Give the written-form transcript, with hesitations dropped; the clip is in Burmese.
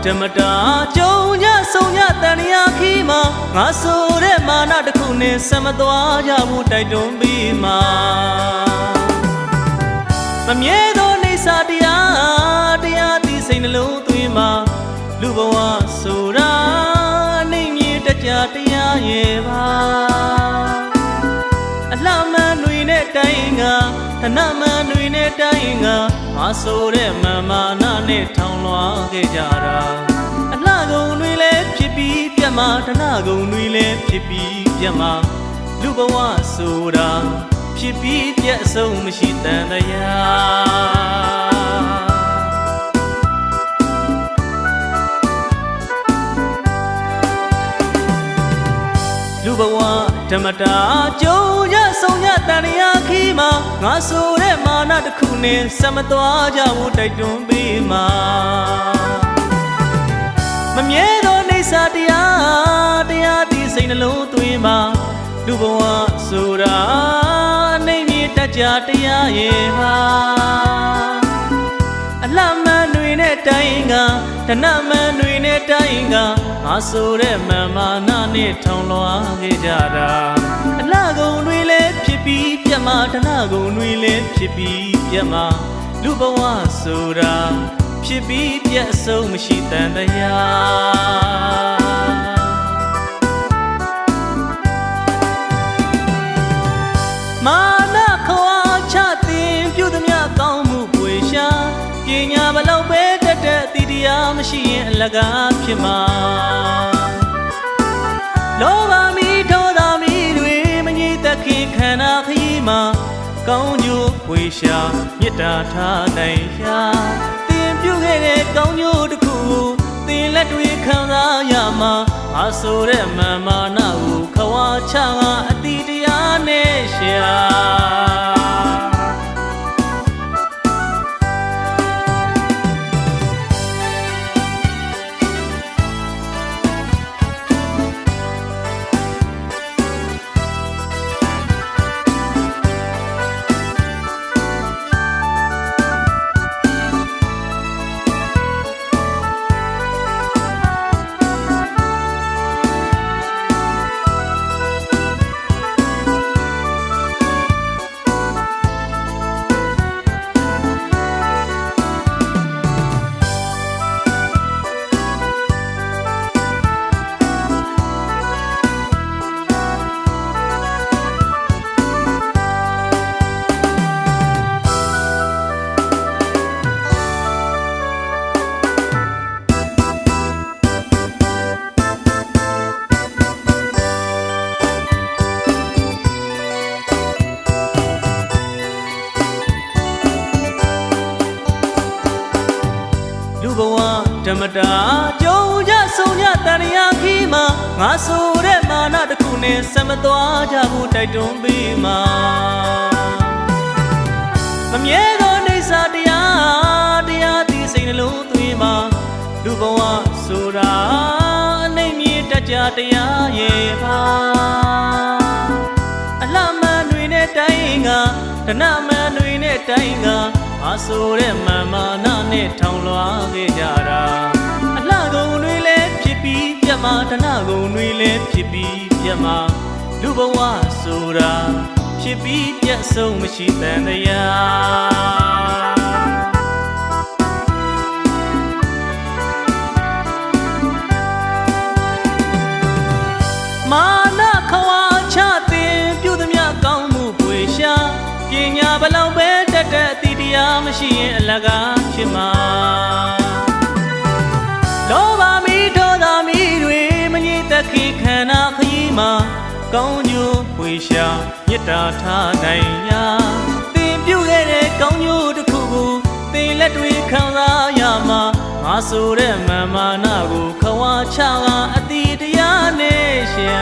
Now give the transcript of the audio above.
ဓမ္မတာကြုံညဆုံးညတန်ရာခီမှာငါဆိုတဲ့မာနတစ်ခုနဲ့ဆက်မသွားကြဘူးတိုက်တွန်းပြီးမှာမမြဲသောနေစာတရားသိစိတ်နှလုံးသွင်းမှာလူဘဝဆိုတာနေမြေတကြတရားရဲ့ပါအလှမှန်တွေနဲ့တိုင်းကဓနမှန်တွေနဲ့တိုင်းကငါဆိုတဲ့မန်မာနနဲ့ထောင်လွှားခဲ့ကြတာအလှကုန်တွေလည်းဖြစ်ပြီးပြတ်မှာဓနကုန်တွေလည်းဖြစ်ပြီးပြတ်မှာလူဘဝဆိုတာဖြစ်ပြီးပြတ်အဆုံးမရှိတန်တရားလူဘဝဓမ္မတာကြုံရဆုံးရတန်ရာခီမှာငါဆိုတဲ့မာနတစ်ခုနဲ့ဆက်မသွားကြဘူးတိုက်တွန်းပေးမှာမမြဲသောနေစာတရားသိစိတ်နှလုံးသွင်းမှာလူဘဝဆိုတာနေမြေတကြတရားရဲ့ဟာအလှမှန်တွေနဲ့တိုင်းကဓနမှန်တွေနဲ့တိုင်းကငါဆိုတဲ့မန်မာနနဲ့ထောင်လွှားခဲ့ကြတာအလှကုန်တွေလည်းဖြစ်ပြီးပြတ်မှာဓနကုန်တွေလည်းဖြစ်ပြီးပြတ်မှာလူဘဝဆိုတာဖြစ်ပြီးပြတ်အဆုံးမရှိတန်တရားမာနခွာချတင်ပြုသမျှကောင်းမှုပွေရှာပညာဘလောက်ပဲတက်တိတရားမရှိရင်အလကားဖြစ်မှာလောဘမီဒေါသမီတွေမငြိတခင်ခန္ဓာခရီးမှာကောင်းကျိုးပွေရှာမေတ္တာထားနိုင်ရှာတင်ပြုခဲ့တဲ့ကောင်းကျိုးတစ်ခုသင်လက်တွေခံစားရမှာငါဆိုတဲ့မန်မာနကိုခွာချကအတိတရားနဲ့ရှာလူဘဝဓမ္မတာကြုံရဆုံးရတန်ရာခီမှာငါဆိုတဲ့မာနတစ်ခုနဲ့ဆက်မသွားကြဘူးတိုက်တွန်းပေးမှာမမြဲသောနေစာတရားသိစိတ်နှလုံးသွင်းမှာလူဘဝဆိုတာအနေမြေတကြတရားရဲ့ပါအလှမှန်တွေနဲ့တိုင်းကဓနမှန်တွေနဲ့တိုင်းကငါဆိုတဲ့မန်မာနနဲ့ထောင်လွှားခဲ့ကြတာအလှကုန်တွေလည်းဖြစ်ပြီးပြတ်မှာဓနကုန်တွေလည်းဖြစ်ပြီးပြတ်မှာလူဘဝဆိုတာဖြစ်ပြီးပြတ်ဆုံးမရှိတန်တရားမာနခွာချတင်ပြုသမျှကောင်းမှုပွေရှာပညာဘလောက်ပဲတက်တိတရားမရှိရင်အလကားဖြစ်မှာလောဘမီဒေါသမီတွေမငြိတခင်ခန္ဓာခရီးမှာကောင်းကျိုးပွေရှာမေတ္တာထားနိုင်ရာသင်ပြုခဲ့တဲ့ကောင်းကျိုးတစ်ခုကိုသင်လက်တွေခံစားရမှာငါဆိုတဲ့မန်မာနကိုခွာချကအတိတရားနဲ့ရှာ